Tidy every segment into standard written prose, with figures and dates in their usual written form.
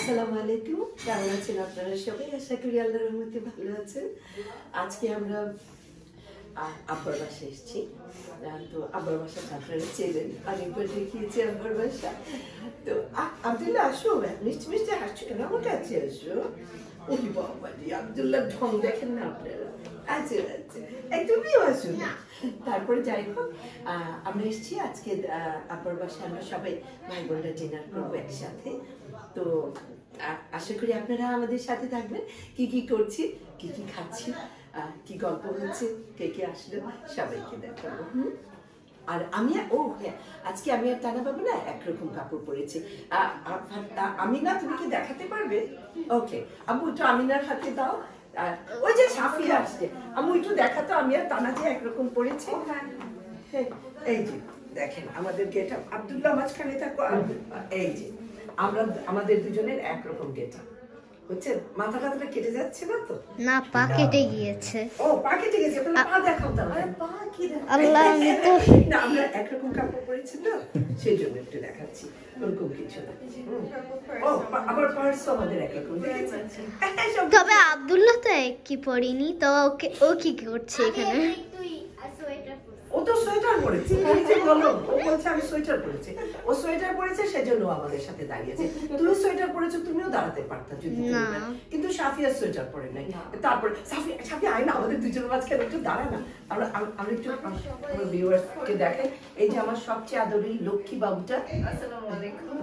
আসসালামু আলাইকুম, কেমন আছেন আপনারা সবাই? আশা করি আল্লাহর রহমতে ভালো আছেন। আজকে আমরা আব্বার বাসায় এসেছি। তো আব্বার বাসাটা আপনারা চেনেন, অনেকবার দেখিয়েছি আব্বার বাসা। তো আব্দুল্লাহ আসো, মিষ্টি মিষ্টি হাসছো কেন? আমার কাছে আসো। ওই বাবা জি, আব্দুল্লাহ ঢং দেখেন না আপনারা। আচ্ছা আচ্ছা, একদমই আসো না। তারপরে যাই হোক, আমরা এসেছি আজকে আব্বার বাসায়। আমরা সবাই ভাই বোনরা ডিনার করবো একসাথে। তো আশা করি আপনারা আমাদের সাথে থাকবেন। কি কি করছি, কি কি খাচ্ছি, কি গল্প হচ্ছে, কে কে আসলো সবাইকে দেখাবো। আর আমি হ্যাঁ, আজকে আমি আর টানা পাবো না একরকম কাপড় পরেছি। আমিনা, তুমি কি দেখাতে পারবে? ওকে আম্মু, একটু আমিনার হাতে দাও। ওই যে সাফিয়া আসছে, আম্মু একটু দেখাতো আমি আর টানা যে একরকম পরেছি। হ্যাঁ, এই যে দেখেন আমাদের গেটআপ। আব্দুল্লাহ মাঝখানে থাকো। এই যে আমরা আমাদের দুজনের একরকম গেটআপ হচ্ছে। মাথা টাথা কেটে যাচ্ছে না তো? না, পা কেটে গিয়েছে। ও, পা কেটে গেছে, পা দেখাও তাহলে। আল্লাহ, আমি তো না, আমরা একরকম কাপড় পরেছি তো সেই জন্য একটু দেখাচ্ছি, ওরকম কিছু না। ও, আবার পার্সও আমাদের একরকম, দেখেছেন? তবে আব্দুল্লাহ তো একই পরিনি, তো ও কি করছে এখানে? ও তো সোয়েটার পরেছে, বলো। ও বলছে আমি সোয়েটার পরেছি। ও সোয়েটার পরেছে সেজন্য আমাদের সাথে দাঁড়িয়েছে। তুমি সোয়েটার পরেছো, তুমিও দাঁড়াতে পারতা যদি, কিন্তু সাফিয়া সোয়েটার পরে নাই। তারপর সাফিয়া আয় না, আমাদের দুজনের মাঝখানে একটু দাঁড়া না। আমরা একটু আমার ভিউয়ার্সকে দেখেন। এই যে আমার সবচেয়ে আদরের লক্ষ্মী বাবুটা। আসসালামু আলাইকুম।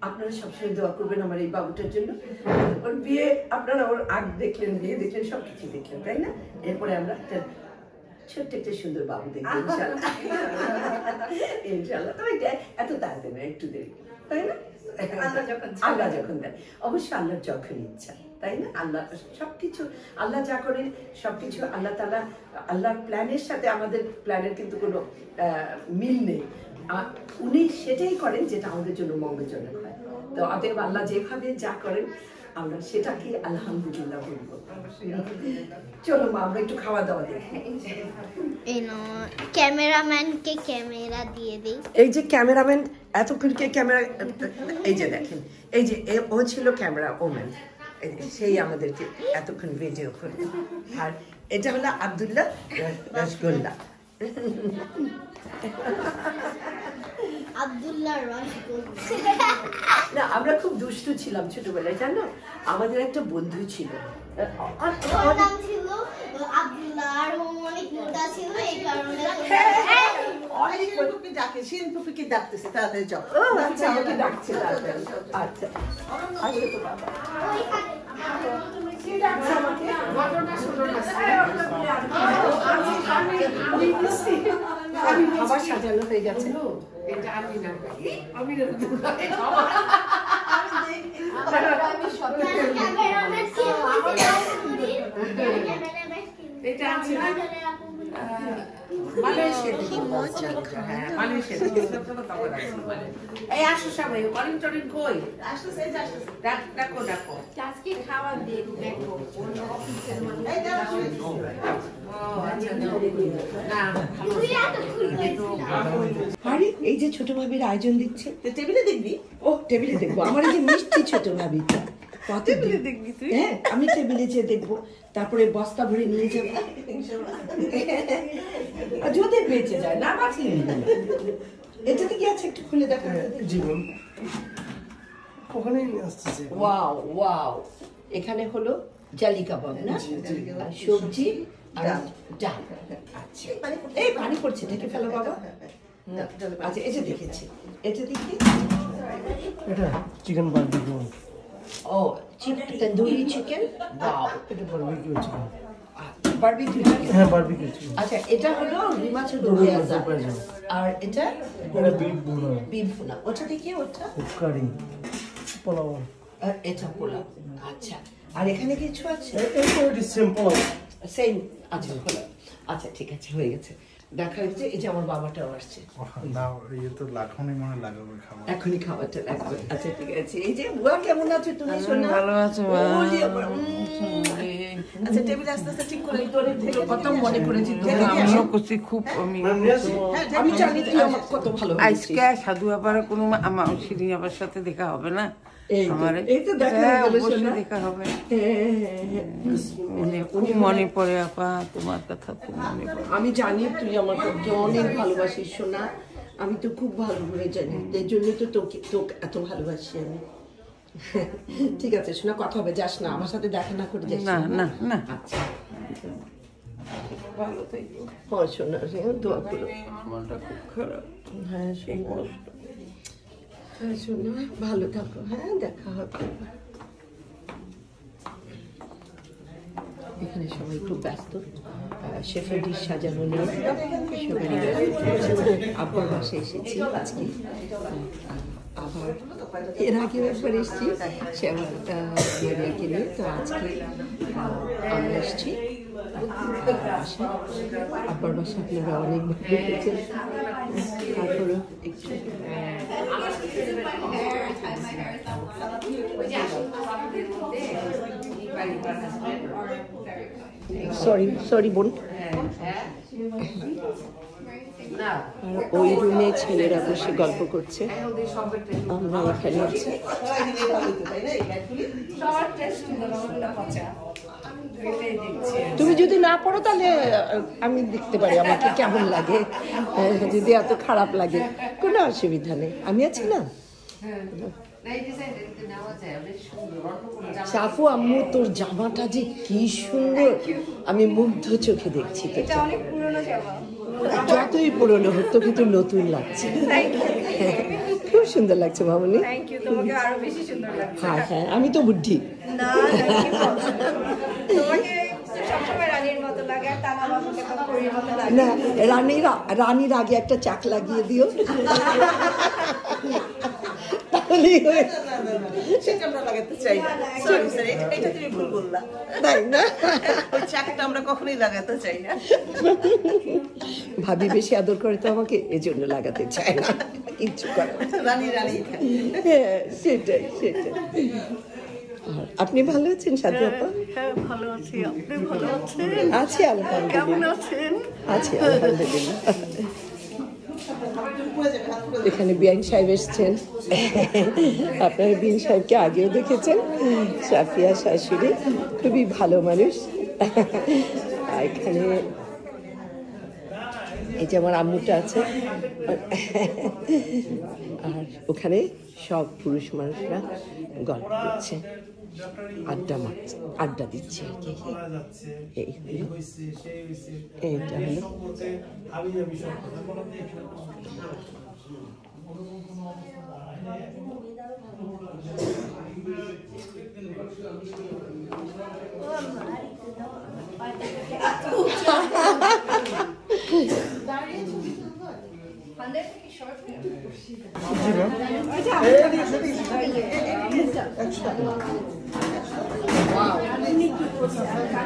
আপনারা সবসময় দোয়া করবেন আমার এই বাবুটার জন্য। ওর বিয়ে, আপনারা ওর আগ দেখলেন, বিয়ে দেখলেন, সবকিছু দেখলেন, তাই না? এরপরে আমরা ছোট্ট একটা সুন্দর বাবু দেখবো ইনশাআল্লাহ। ইনশাআল্লাহ। তবে এত তাড়াতাড়ি না, একটু দেরি, তাই না? আল্লাহ যখন দেয়, অবশ্যই আল্লাহর যখন ইচ্ছা, তাই না? আল্লাহ সবকিছু, আল্লাহ যা করেন সবকিছু আল্লাহ তাআলা, আল্লাহর প্ল্যানের সাথে আমাদের প্ল্যানের কিন্তু কোনো মিল নেই। উনি সেটাই করেন যেটা আমাদের জন্য মঙ্গলজনক হয়। তো অতএব আল্লাহ যেভাবে যা করেন আমরা সেটাকে আলহামদুলিল্লাহ বলবো। চলো মা, আমরা একটু খাওয়া দাওয়া দেখি। ক্যামেরাম্যানকে ক্যামেরা দিয়ে দিই। এই যে ক্যামেরাম্যান এতক্ষণকে ক্যামেরা, এই যে দেখেন, এই যে ও ছিল ক্যামেরা ওম্যান, সেই আমাদেরকে এতক্ষণ ভিডিও করবে। আর এটা হলো আব্দুল্লাহ রসগোল্লা। না, আমরা খুব দুষ্টু ছিলাম ছোটবেলায়, জানো? আমাদের একটা বন্ধু ছিল, খাবার সাজানো হয়ে গেছে। এটা আমি না, আমি এটা আছে এই আসো সবাই, অরিন টরিন কই? ডাকো ডাকো। আজকে খাবার দিয়ে দেখো আরে এই যে ছোট ভাবির আয়োজন দিচ্ছে, টেবিলে দেখবি? ও টেবিলে দেখবো, আমার এই যে মিষ্টি ছোট ভাবিটা। টেবিলে দেখবি তুই? হ্যাঁ, আমি টেবিলে যে দেখবো, তারপরে বস্তা ভরে নিয়ে যাবো যদি বেঁচে যায়, না বাঁচলে এটাতে কি আছে একটু খুলে দেখা জীবন। ওখানেই আসছে। ওয়াও ওয়াও, এখানে হলো জালি কাবাব না, সবজি আর ডাল। আচ্ছা, এই পানি পড়ছে, দেখে ফেলো বাবা। আচ্ছা, এটা দেখেছি, এটা দেখি, এটা চিকেন বারবিকিউ। ও, তন্দুরি চিকেন। ওয়াও, এটা বারবিকিউ চিকেন। বারবিকিউ চিকেন, হ্যাঁ বারবিকিউ চিকেন। আচ্ছা, এটা হলো রিমাচো দোরিয়াজা, আর এটা বিফ ভুনা। ওটা দেখি, ওটা কারি পোলাও, আর এটা পোলাও। আচ্ছা, আর এখানে কিছু আছে? এটা সেম পোলাও, সেম। আচ্ছা পোলাও। আচ্ছা ঠিক আছে, হয়ে গেছে, দেখা হচ্ছে। এই যে আমার বাবাটাও আসছে। এখনই খাবারটা লাগবে। আচ্ছা ঠিক আছে। এই যে বুয়া, কেমন আছো তুমি? শোনা ভালো আছো? আচ্ছা, টেবিল আস্তে আস্তে ঠিক করে তোরে কত মনে করেছি। আমিও খুশি খুব। আমি জানি তুই আমার কত ভালো। আজকে সাধু আবার কোনো আমার শিরিন আবার সাথে দেখা হবে না, এই তো দেখা গেল শোনা। দেখা হবে। হ্যাঁ, খুব মনে পড়ে আপা, তোমার কথা খুব মনে পড়ে। আমি জানি তুই আমাকে অনেক ভালোবাসিস সোনা, আমি তো খুব ভালো করে জানি, এর জন্য তো তোকে এত ভালোবাসি আমি। ঠিক আছে সোনা, কথা হবে, যাস না আমার সাথে দেখা না করে যাস না না না, আচ্ছা ভালো থেকো। হ্যাঁ সোনা, দোয়া করো। মনটা খুব খারাপ। হ্যাঁ সোনা, হ্যাঁ সোনা, ভালো থাকো। হ্যাঁ, দেখা হবে। এখানে সবাই খুব ব্যস্ত, শেফের ডিশ সাজানো নিয়ে সবাই আব্বার বাসায় এসেছি আজকে। আবার এর আগেও একবার এসেছি সে আমার মারিয়াকে নিয়ে, তো আজকে আমরা এসেছি আব্বার বাসা। আপনারা অনেক দেখেছেন, তারপরে একটু সরি বোন। আর ওই রুমে ছেলেরা বসে গল্প করছে, আমরা এখানে আছি। তুমি যদি না পড়ো তাহলে আমি দেখতে পারি আমাকে কেমন লাগে, যদি এত খারাপ লাগে কোনো অসুবিধা নেই, আমি আছি না। সাফু আম্মু, তোর জামাটা যে কি সুন্দর, আমি মুগ্ধ চোখে দেখছি। তো যতই পুরনো হোক তোকে তো নতুন লাগছে, খুব সুন্দর লাগছে মামনি। হ্যাঁ হ্যাঁ, আমি তো বুদ্ধি। না, রানীর আগে একটা চাক লাগিয়ে দিও, তাহলেই সেটা আমরা লাগাতে চাই না। সরি সরি, এটা তুমি ভুল বললা। তাই না? ওই চাকটা আমরা কখনোই লাগাতে চাই না। ভাবি বেশি আদর করে তো আমাকে, এজন্য লাগাতে চায় না, কিচ্ছু করে না। রানী রানী। হ্যাঁ, সেটাই সেটাই। আর আপনি ভালো আছেন সাথী আপা? হ্যাঁ ভালো আছি, আপনি ভালো আছেন? আছি আলহামদুলিল্লাহ। কেমন আছেন? আছি আলহামদুলিল্লাহ। এখানে বিআইন সাহেব এসছেন, আপনারা বিআইন সাহেবকে আগেও দেখেছেন, সাফিয়া শাশুড়ি খুবই ভালো মানুষ। এখানে এই যে আমার আম্মুটা আছে, আর ওখানে সব পুরুষ মানুষরা গল্প করছে, আড্ডা দিচ্ছে আর কি। এইটা হলো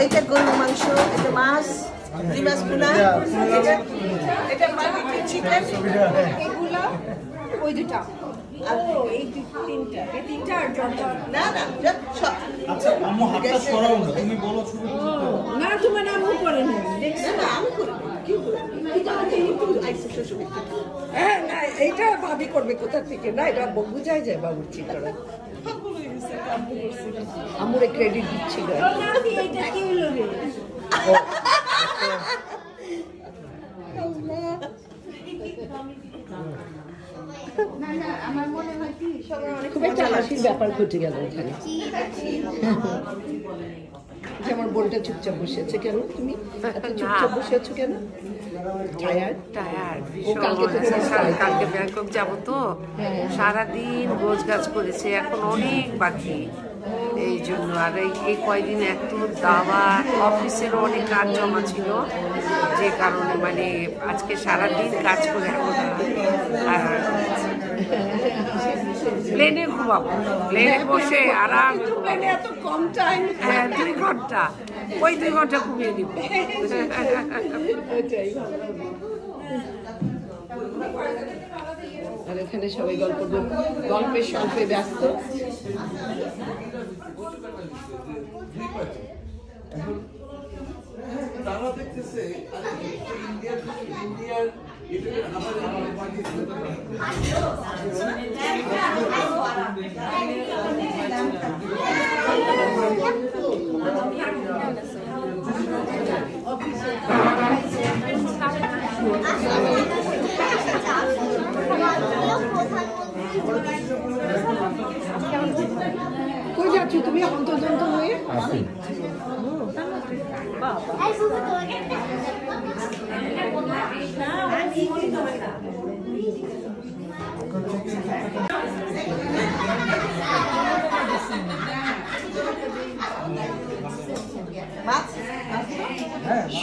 এটা গরুর মাংস, এটা মাছ, দুই মাছ ভুনা, এটা বারবিকিউ চিকেন, এগুলো ওই দুটা। এই তিনটা, এই তিনটা আর জর্দা। না না, সব। আচ্ছা আম্মু হাতটা সরাও না, তুমি বলো শুরু। না তোমার আম্মু করে না, দেখছো না আমি করে না, কি করে? এটা আমাকে একটু আইসে শ্বশুর। হ্যাঁ না, এইটা ভাবি করবে কোথা থেকে? না, এটা বুঝাই যায় বাবুর চিত্রটা। আমুরে ক্রেডিট দিচ্ছিল। এটা কি হলো রে? খুব একটা হাসির ব্যাপার ঘটে গেল এখানে। যে আমার বোনটা চুপচাপ বসে আছে কেন? তুমি এত চুপচাপ বসে আছো কেন? টায়ার্ড? টায়ার্ড ও কালকে তো কালকে ব্যাংকক যাবো তো, সারাদিন গোছ গাছ করেছে, এখন অনেক বাকি, এই জন্য। আর এই কয়দিন এত দাবা, অফিসেরও অনেক কাজ জমা ছিল, যে কারণে মানে আজকে সারাদিন কাজ করে এখন আর প্লেনে ঘুমাবো, প্লেনে বসে আরাম। প্লেনে এত কম টাইম? হ্যাঁ, 2 ঘন্টা, ওই 2 ঘন্টা ঘুমিয়ে নিব। আর এখানে সবাই গল্পের স্বল্পে ব্যস্ত। তারা দেখতেছে ইন্ডিয়ার কই যাচ্ছ তুমি অন্তর্জন্ত হয়ে?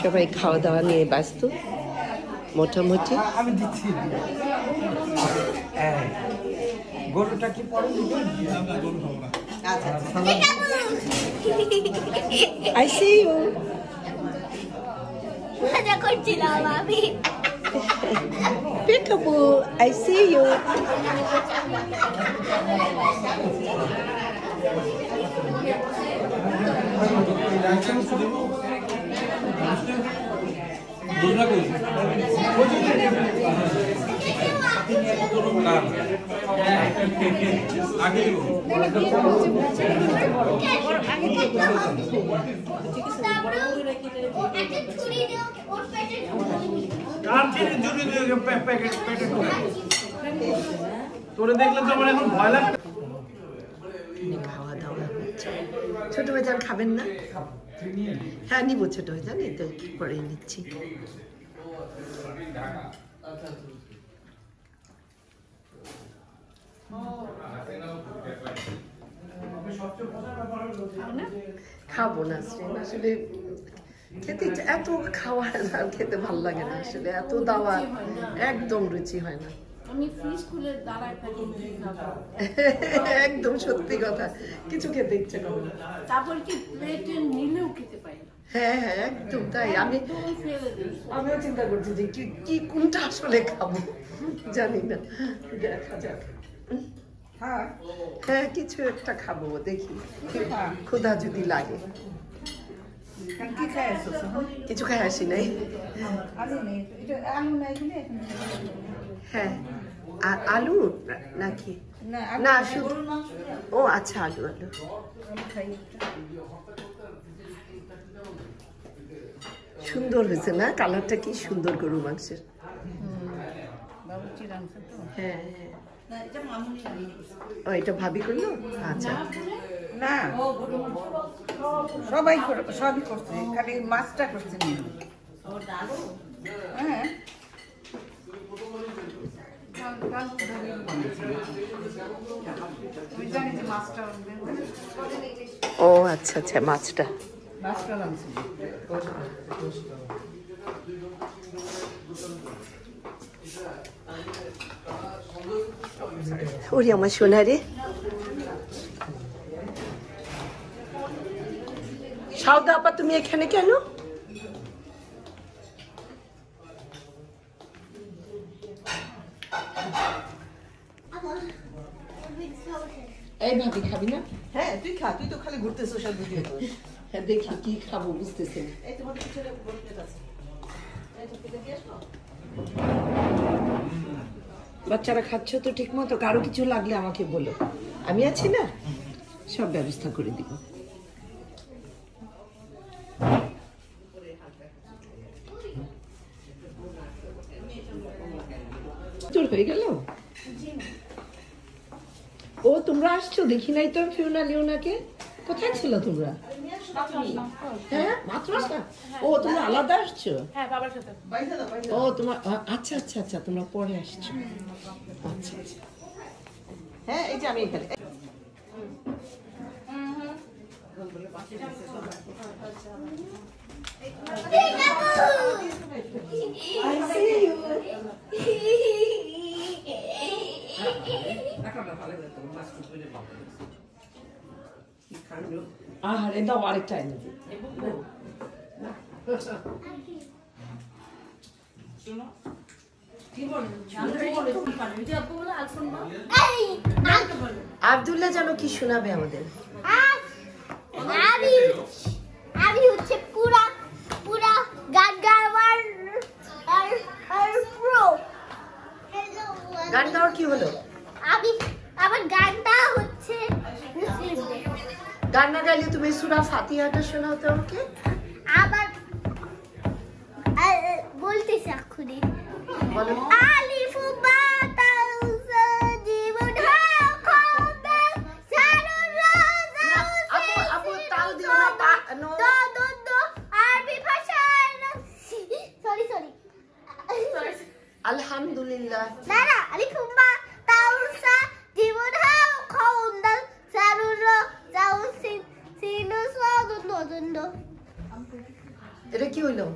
সবাই খাওয়া দাওয়া নিয়ে ব্যস্ত মোটামুটি। আমি দিচ্ছি। গরুটা কি পরে দিবি? না গরু খাবো না। আচ্ছা I see you. মজা করছিলাম আমি। Peekaboo, I see you. বুঝলা কই? আগে দিব। তোরে দেখলে তো আমার এখন ভয় লাগে। খাওয়া দাওয়া হচ্ছে। ছোট ভাইজান খাবেন না? হ্যাঁ নিব ছোট ভাইজান, এই তো পরে নিচ্ছি। খাবো না আসলে খেতে এত খাওয়ার খেতে ভালো লাগে না আসলে, এত দাওয়া একদম রুচি হয় না। আমি ফ্রিজ খুলে দাঁড়ায় থাকি খাবো। একদম সত্যি কথা, কিছু খেতে ইচ্ছে করে না। তারপর কি প্লেটে নিলেও খেতে পাই না। হ্যাঁ হ্যাঁ একদম তাই। আমিও চিন্তা করছি যে কি কোনটা আসলে খাবো, জানি না, দেখা যাক। হ্যাঁ কিছু একটা খাবো, দেখি ক্ষুধা যদি লাগে। কিছু খাই আসি নাই। হ্যাঁ আলু নাকি? না শুধু, ও আচ্ছা আলু আলু। সুন্দর হয়েছে না, কালারটা কি সুন্দর গরু মাংসের। হ্যাঁ ও এটা ভাবি করলো? আচ্ছা না সবই করছে, খালি মাছটা করছে নি। হ্যাঁ ও আচ্ছা আচ্ছা মাছটা রাঁধছিল। ওরে আমার সোনারে। সাউদা আপা তুমি এখানে কেন? এই ভাবি খাবি না? হ্যাঁ তুই খা, তুই তো খালি ঘুরতে সোশ্যাল ভিডিও। হ্যাঁ দেখি কি খাবো বুঝতেছি না। এই তোমার পিছনে বলতে আছে। বাচ্চারা খাচ্ছ তো ঠিক মতো? কারো কিছু লাগলে আমাকে বলো, আমি আছি না, সব ব্যবস্থা করে দিব। তোর হয়ে গেল? ও তোমরা আসছো, দেখি নাই তো ফিউনা লিওনাকে। কোথায় ছিল তোমরা? হ্যাঁ মাত্র আসলা? ও তোমরা আলাদা আসছো? হ্যাঁ বাবার সাথে। ও তোমার আচ্ছা আচ্ছা আচ্ছা, তোমরা পরে আসছো। আচ্ছা আচ্ছা হ্যাঁ এই যে আমি এখানে। আহারে দাও আরেকটা এনে দিই। আব্দুল্লাহ জানো কি শোনাবে আমাদের? আমি হচ্ছে পুরা পুরা গান গাওয়ার আর প্রো গান গাওয়ার কি হলো? আমি আমার গানটা হচ্ছে মুসলিমদের। গান না গাইলে তুমি সূরা ফাতিহাটা শোনাও তো আমাকে। আবার বলতেছি এক্ষুনি। বলো। আলিফ বা তা সা জীবন হাও খোদা সারুর রাজা আপু তাও দিও না, পা নো। দো আরবি ভাষা সরি আলহামদুলিল্লাহ। না আলিফ বা তা সা জীবন হাও খোদা সারুর রাজা সিনু সাদুন এটা কি হইলো?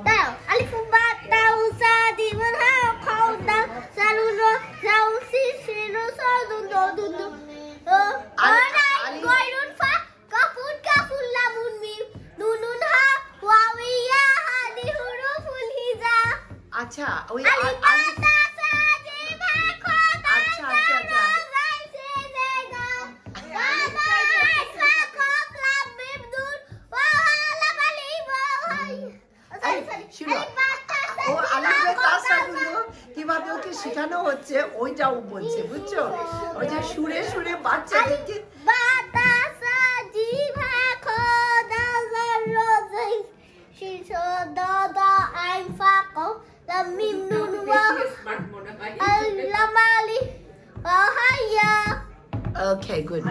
দাও আলিফ বা তা সা জীবন হাও খোদা সারুর রাজা সিনু সাদুন গয়রুন ফা কাফুল লামুন মিম নুনুন হা ওয়াওয়া হাদি হুরুফুল হিজা। আচ্ছা ওই আলিফ বা তা সা জিম হা খোদা আচ্ছা শুনো, ও আলিফে তাসাগুলো কিভাবে ওকে শেখানো হচ্ছে ওইটাও বলছে, বুঝছো? ওই যে সুরে সুরে বাচ্চাদেরকে বাতাসা জিভা খোদা জাররোজাই শিশো দাদা আইফাক লামিম নুন ওয়া আল লামালি ওয়া হাইয়া। Okay, good.